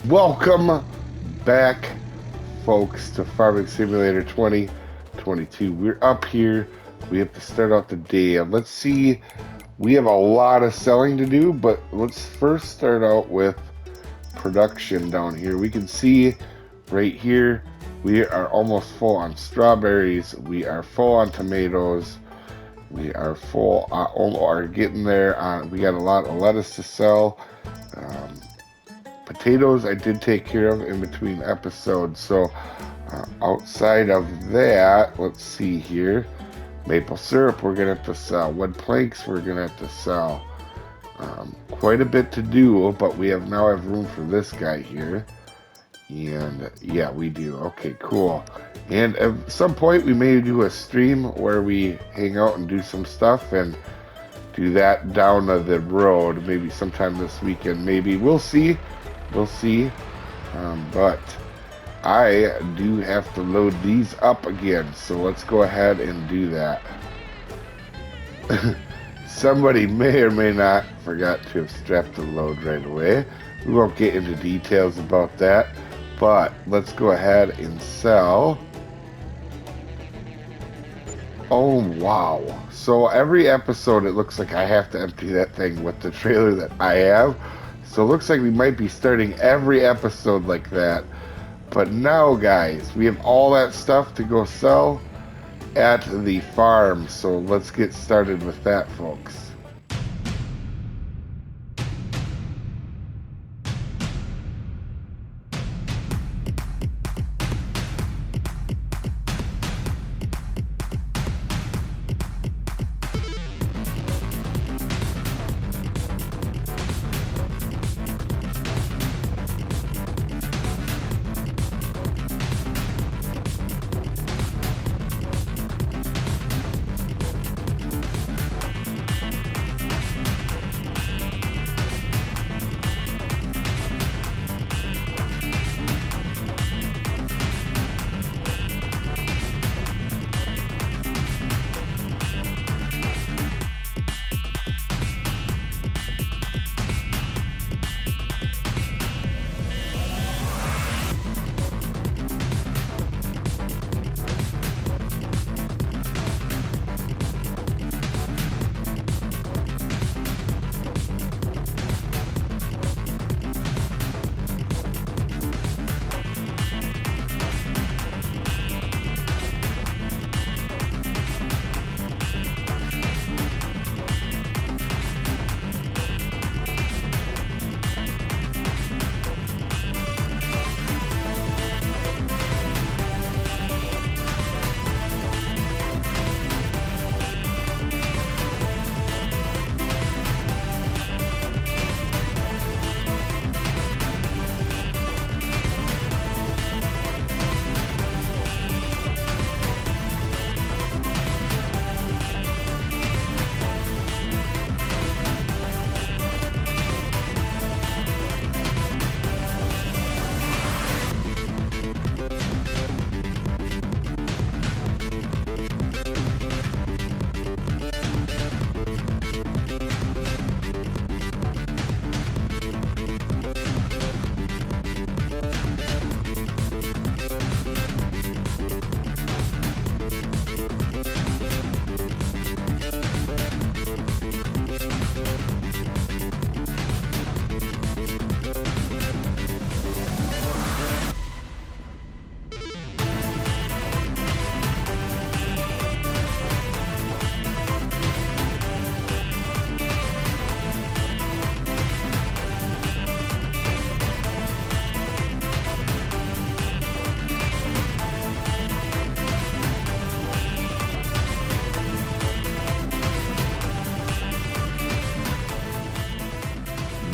Welcome back, folks, to Farming Simulator 2022. We're up here. We have to start out the day. Let's see. We have a lot of selling to do, but let's first start out with production down here. We can see right here, we are almost full on strawberries. We are full on tomatoes. We are full, are getting there. We got a lot of lettuce to sell. Potatoes I did take care of in between episodes. So outside of that, let's see here. Maple syrup we're going to have to sell. Wood planks we're going to have to sell. Quite a bit to do, but we now have room for this guy here. And yeah, we do. Okay, cool. And at some point we may do a stream where we hang out and do some stuff and do that down the road. Maybe sometime this weekend. Maybe. We'll see. We'll see. But I do have to load these up again. So let's go ahead and do that. Somebody may or may not forgot to have strapped the load right away. We won't get into details about that. But let's go ahead and sell. Oh, wow. So every episode, it looks like I have to empty that thing with the trailer that I have. So it looks like we might be starting every episode like that. But now, guys, we have all that stuff to go sell at the farm. So let's get started with that, folks.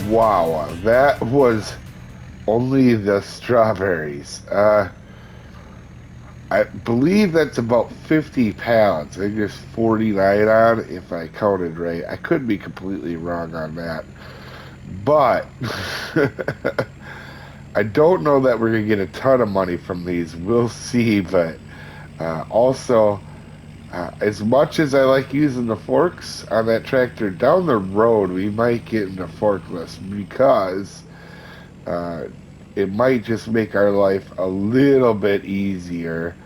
Wow, that was only the strawberries. I believe that's about 50 pounds. I think there's 49 on, if I counted right. I could be completely wrong on that. But I don't know that we're going to get a ton of money from these. We'll see, but also, as much as I like using the forks on that tractor, down the road we might get into forkless because it might just make our life a little bit easier.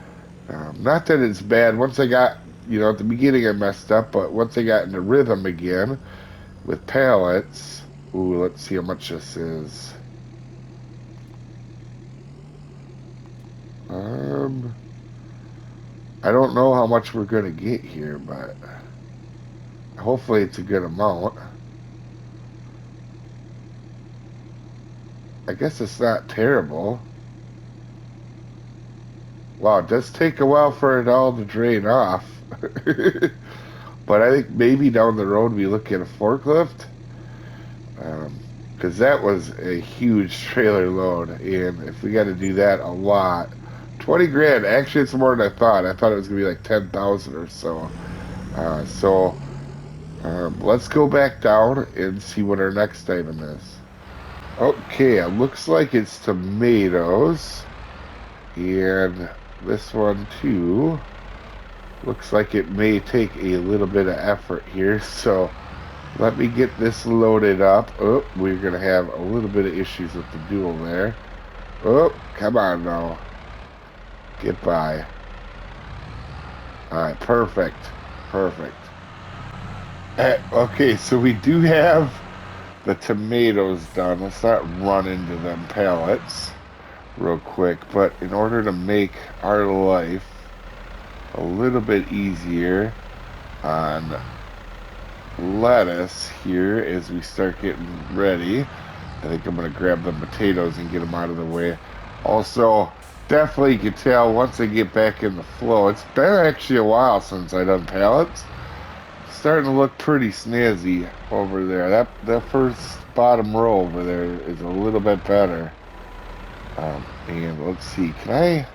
Not that it's bad. Once I got, at the beginning I messed up, but once I got into rhythm again with pallets, ooh, let's see how much this is. Um, I don't know how much we're gonna get here, but hopefully it's a good amount. I guess it's not terrible. Wow, it does take a while for it all to drain off. But I think maybe down the road we look at a forklift. Because that was a huge trailer load. And if we got to do that a lot, 20 grand, actually it's more than I thought. I thought it was going to be like 10,000 or so. Let's go back down and see what our next item is. Okay, it looks like it's tomatoes. And this one too. Looks like it may take a little bit of effort here. So let me get this loaded up. Oh, we're going to have a little bit of issues with the dual there. Oh, come on now. Get by. Alright, perfect. Perfect. Okay, so we do have the tomatoes done. Let's not run into them pallets real quick. But in order to make our life a little bit easier on lettuce here as we start getting ready, I think I'm going to grab the potatoes and get them out of the way. Also, definitely you can tell once I get back in the flow, it's been actually a while since I done pallets. Starting to look pretty snazzy over there. That first bottom row over there is a little bit better. And let's see, can I?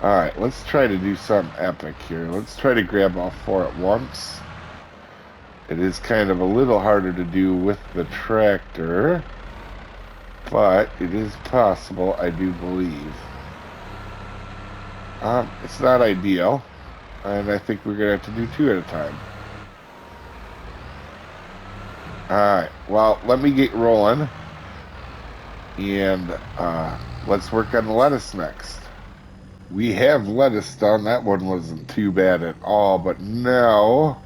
Alright, let's try to do something epic here. Let's try to grab all four at once. It is kind of a little harder to do with the tractor, but it is possible, I do believe. It's not ideal, and I think we're going to have to do two at a time. Alright, well, let me get rolling, and let's work on the lettuce next. We have lettuce done. That one wasn't too bad at all, but now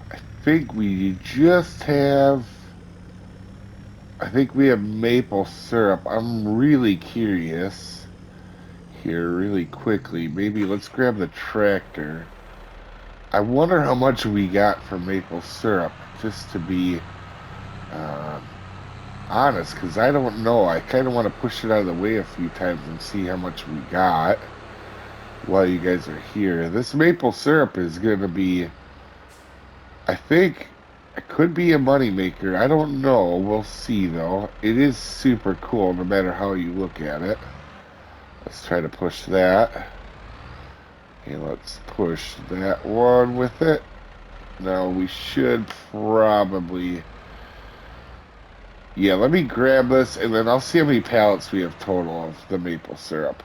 I think we just have... I think we have maple syrup. I'm really curious here really quickly. Maybe let's grab the tractor. I wonder how much we got for maple syrup, just to be honest, because I don't know. I kind of want to push it out of the way a few times and see how much we got while you guys are here. This maple syrup is going to be, I think, it could be a moneymaker. I don't know. We'll see, though. It is super cool, no matter how you look at it. Let's try to push that. And let's push that one with it. Now, we should probably... Yeah, let me grab this, and then I'll see how many pallets we have total of the maple syrup.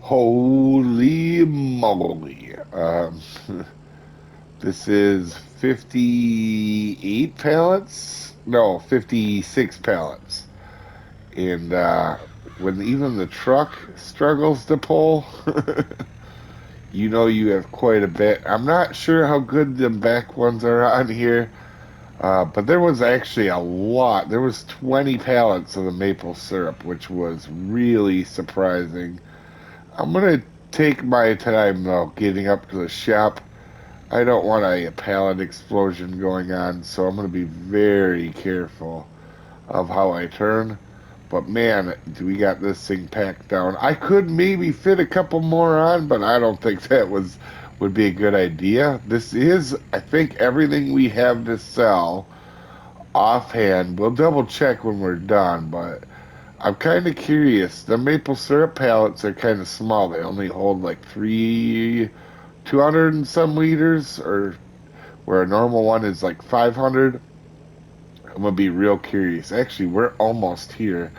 Holy moly. This is 58 pallets? No, 56 pallets. And when even the truck struggles to pull, you know you have quite a bit. I'm not sure how good the back ones are on here, but there was actually a lot. There was 20 pallets of the maple syrup, which was really surprising. I'm going to take my time, though, getting up to the shop. I don't want a pallet explosion going on, so I'm going to be very careful of how I turn. But man, do we got this thing packed down. I could maybe fit a couple more on, but I don't think that would be a good idea. This is, I think, everything we have to sell offhand. We'll double check when we're done, but I'm kind of curious. The maple syrup pallets are kind of small. They only hold like 200 and some liters, or where a normal one is like 500. I'm gonna be real curious. Actually, we're almost here,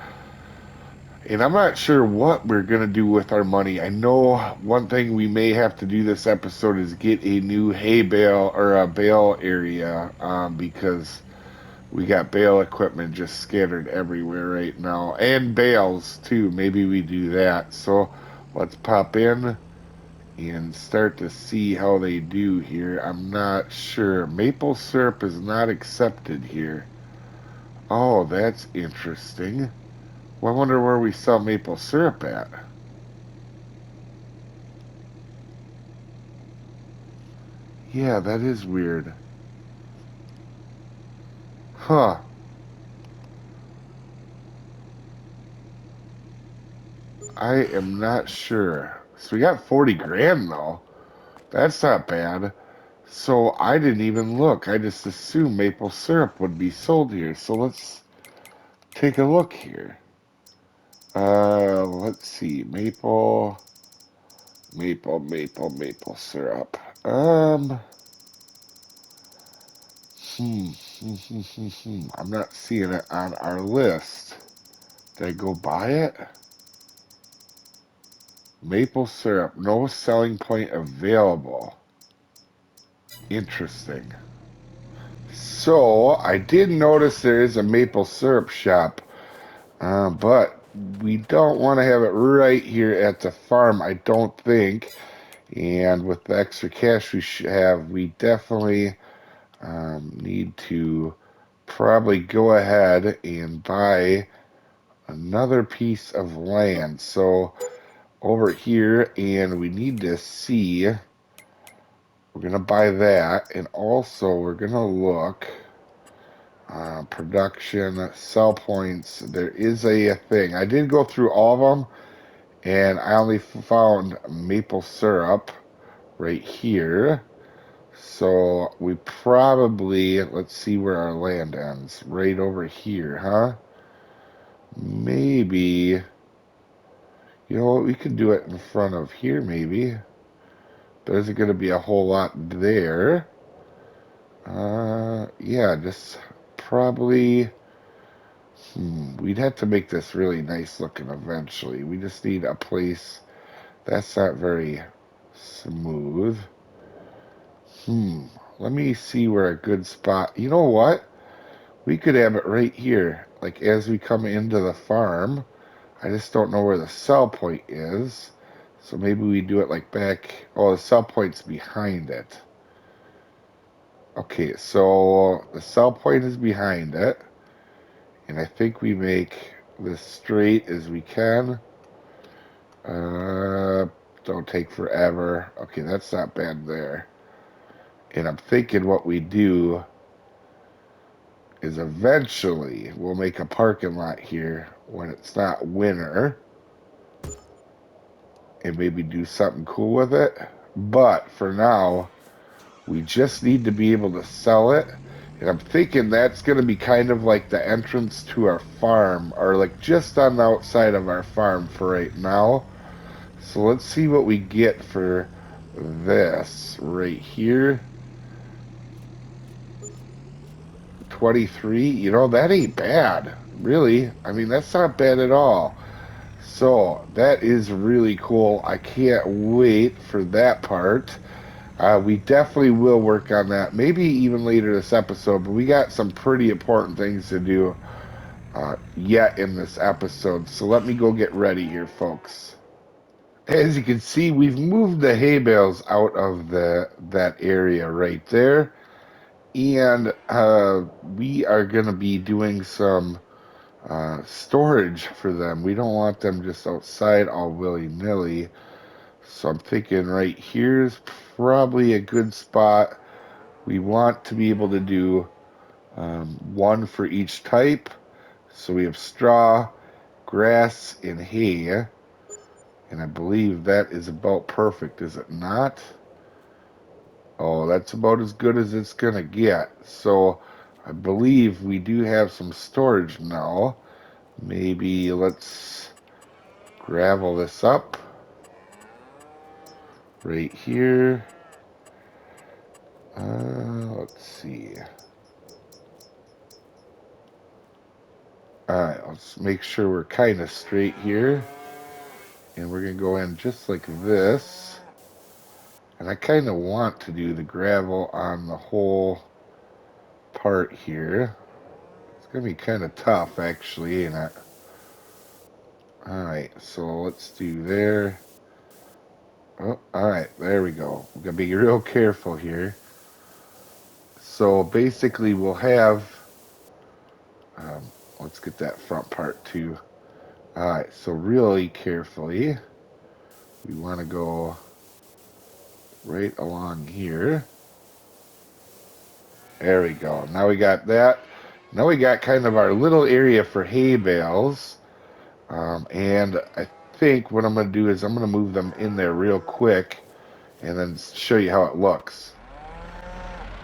and I'm not sure what we're gonna do with our money. I know one thing we may have to do this episode is get a new hay bale or a bale area, because We got bale equipment just scattered everywhere right now. And bales too. Maybe we do that. So let's pop in and start to see how they do here. I'm not sure. Maple syrup is not accepted here. Oh, that's interesting. Well, I wonder where we sell maple syrup at. Yeah, that is weird. Huh. I am not sure. So we got 40 grand though. That's not bad. So I didn't even look. I just assumed maple syrup would be sold here. So let's take a look here. Let's see. Maple syrup. Um, I'm not seeing it on our list. Did I go buy it? Maple syrup, no selling point available. Interesting. So I did notice there is a maple syrup shop, but we don't want to have it right here at the farm, I don't think. And with the extra cash we should have, we definitely need to probably go ahead and buy another piece of land. So over here, and we need to see, we're going to buy that, and also we're going to look production, sell points. There is a thing. I did go through all of them, and I only found maple syrup right here. So we probably, let's see where our land ends. Right over here, huh? Maybe, you know what, we could do it in front of here, maybe. There isn't going to be a whole lot there. Yeah, just probably, we'd have to make this really nice looking eventually. We just need a place that's not very smooth. Let me see where a good spot. You know what? We could have it right here, like as we come into the farm. I just don't know where the sell point is. So maybe we do it like back. Oh, the sell point's behind it. Okay, so the sell point is behind it. And I think we make this straight as we can. Uh, don't take forever. Okay, that's not bad there. And I'm thinking what we do is eventually we'll make a parking lot here when it's not winter and maybe do something cool with it. But for now, we just need to be able to sell it. And I'm thinking that's going to be kind of like the entrance to our farm, or like just on the outside of our farm for right now. So let's see what we get for this right here. 23. You know, that ain't bad, really. I mean, that's not bad at all. So that is really cool. I can't wait for that part. We definitely will work on that, maybe even later this episode, but we got some pretty important things to do yet in this episode. So let me go get ready here, folks. As you can see, we've moved the hay bales out of that area right there, and we are going to be doing some storage for them. We don't want them just outside all willy-nilly. So I'm thinking right here's probably a good spot. We want to be able to do one for each type. So we have straw, grass, and hay. And I believe that is about perfect, is it not? Oh, that's about as good as it's going to get. So I believe we do have some storage now. Maybe let's gravel this up right here. Let's see. All right, let's make sure we're kind of straight here. And we're going to go in just like this. And I kind of want to do the gravel on the whole part here. gonna be kind of tough, actually, ain't it? Alright, so let's do there. Oh, alright, there we go. We gotta be real careful here. So basically, we'll have. Let's get that front part too. Alright, so really carefully, we want to go right along here. There we go. Now we got that. Now we got kind of our little area for hay bales. And I think what I'm going to do is I'm going to move them in there real quick and then show you how it looks.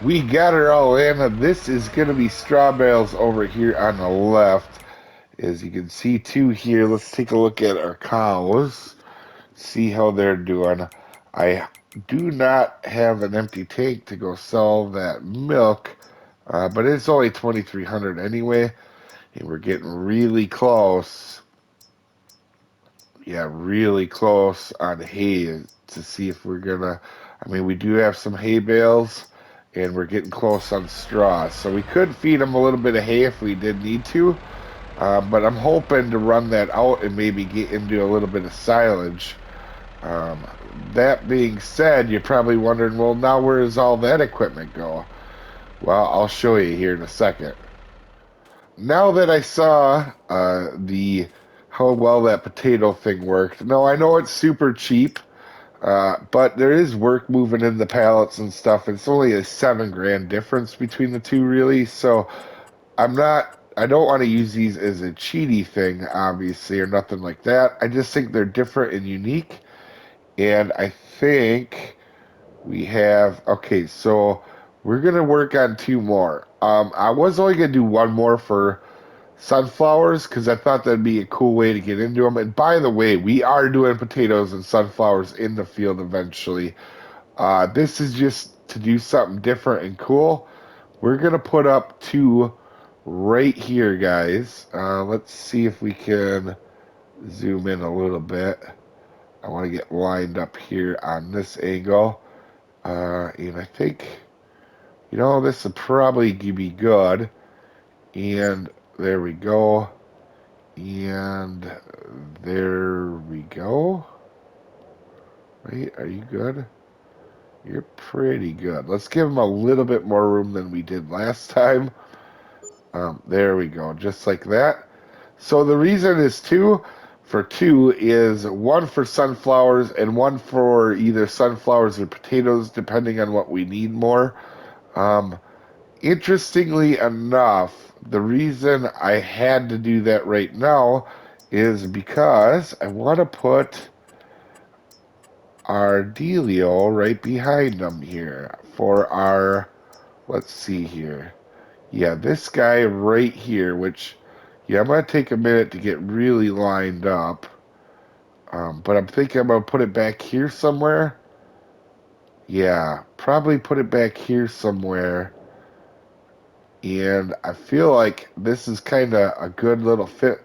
We got her all in. This is going to be straw bales over here on the left. As you can see, two here. Let's take a look at our cows. See how they're doing. I do not have an empty tank to go sell that milk, but it's only 2,300 anyway, and we're getting really close. Yeah, really close on hay to see if we're gonna. I mean, we do have some hay bales, and we're getting close on straw, so we could feed them a little bit of hay if we did need to. But I'm hoping to run that out and maybe get into a little bit of silage. Um, that being said, you're probably wondering, well, now where does all that equipment go? Well, I'll show you here in a second. Now that I saw the how well that potato thing worked, no, I know it's super cheap, but there is work moving in the pallets and stuff. It's only a 7 grand difference between the two, really. So I don't want to use these as a cheaty thing, obviously, or nothing like that. I just think they're different and unique. And I think we have, okay, so we're going to work on two more. I was only going to do one more for sunflowers because I thought that'd be a cool way to get into them. And by the way, we are doing potatoes and sunflowers in the field eventually. This is just to do something different and cool. We're going to put up two right here, guys. Let's see if we can zoom in a little bit. I want to get lined up here on this angle. And I think, this will probably be good. And there we go. And there we go. Wait, are you good? You're pretty good. Let's give them a little bit more room than we did last time. There we go, just like that. So the reason is two is one for sunflowers and one for either sunflowers or potatoes, depending on what we need more. Um, Interestingly enough, the reason I had to do that right now is because I want to put our dealio right behind them here for our, let's see here. Yeah, this guy right here, which, yeah, I'm going to take a minute to get really lined up. But I'm thinking I'm going to put it back here somewhere. Yeah, probably put it back here somewhere. And I feel like this is kind of a good little fit.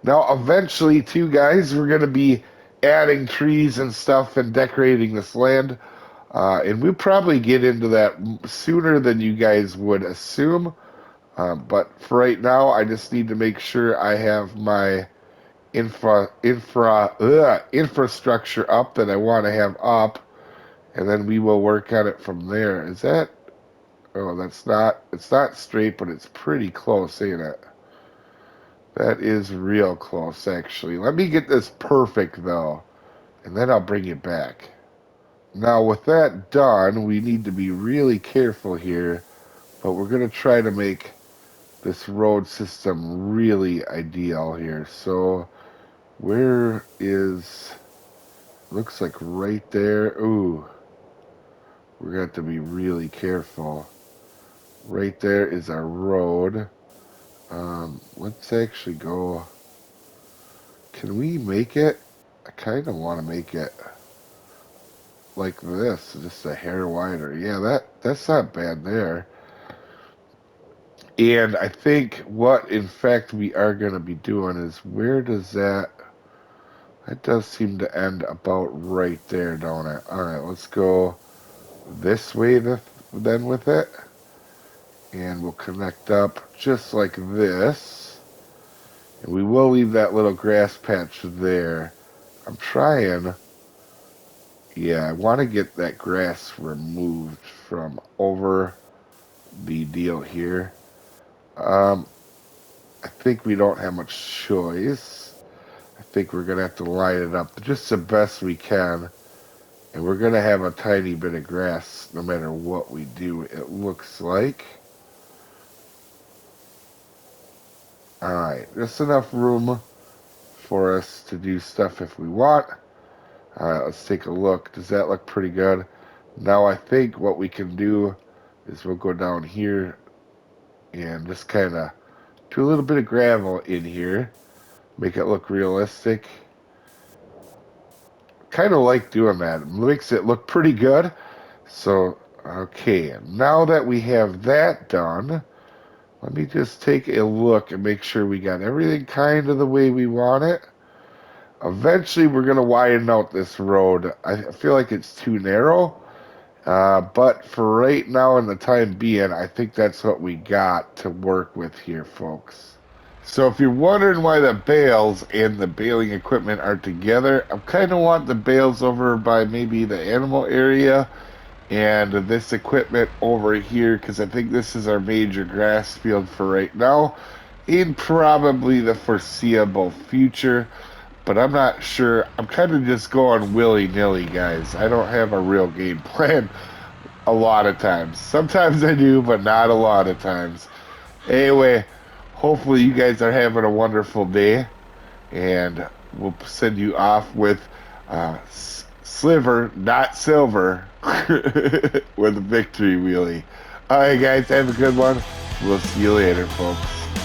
Now, eventually, too, guys, we're going to be adding trees and stuff and decorating this land. And we'll probably get into that sooner than you guys would assume. But for right now, I just need to make sure I have my infrastructure up that I want to have up, and then we will work on it from there. Is that? Oh, it's not straight, but it's pretty close, ain't it? That is real close, actually. Let me get this perfect, though, and then I'll bring it back. Now, with that done, we need to be really careful here, but we're going to try to make this road system really ideal here. So, where is... Looks like right there. Ooh. We're going to have to be really careful. Right there is our road. Let's actually go... Can we make it? I kind of want to make it like this, just a hair wider. Yeah, that's not bad there. And I think what, in fact, we are going to be doing is, where does that... That does seem to end about right there, don't it? All right, let's go this way then with it. And we'll connect up just like this. And we will leave that little grass patch there. I'm trying. Yeah, I want to get that grass removed from over the deal here. I think we don't have much choice. I think we're going to have to line it up just the best we can. And we're going to have a tiny bit of grass no matter what we do, it looks like. Alright, just enough room for us to do stuff if we want. Alright, let's take a look. Does that look pretty good? Now I think what we can do is we'll go down here and just kind of do a little bit of gravel in here. Make it look realistic. Kind of like doing that. It makes it look pretty good. So, okay, now that we have that done, let me just take a look and make sure we got everything kind of the way we want it. Eventually, we're going to widen out this road. I feel like it's too narrow. But for right now and the time being, I think that's what we got to work with here, folks. So if you're wondering why the bales and the baling equipment are together, I kind of want the bales over by maybe the animal area and this equipment over here because I think this is our major grass field for right now in probably the foreseeable future. But I'm not sure. I'm kind of just going willy-nilly, guys. I don't have a real game plan a lot of times. Sometimes I do, but not a lot of times. Anyway, hopefully you guys are having a wonderful day, and we'll send you off with Sliver, not Silver, with a victory wheelie. All right, guys, have a good one. We'll see you later, folks.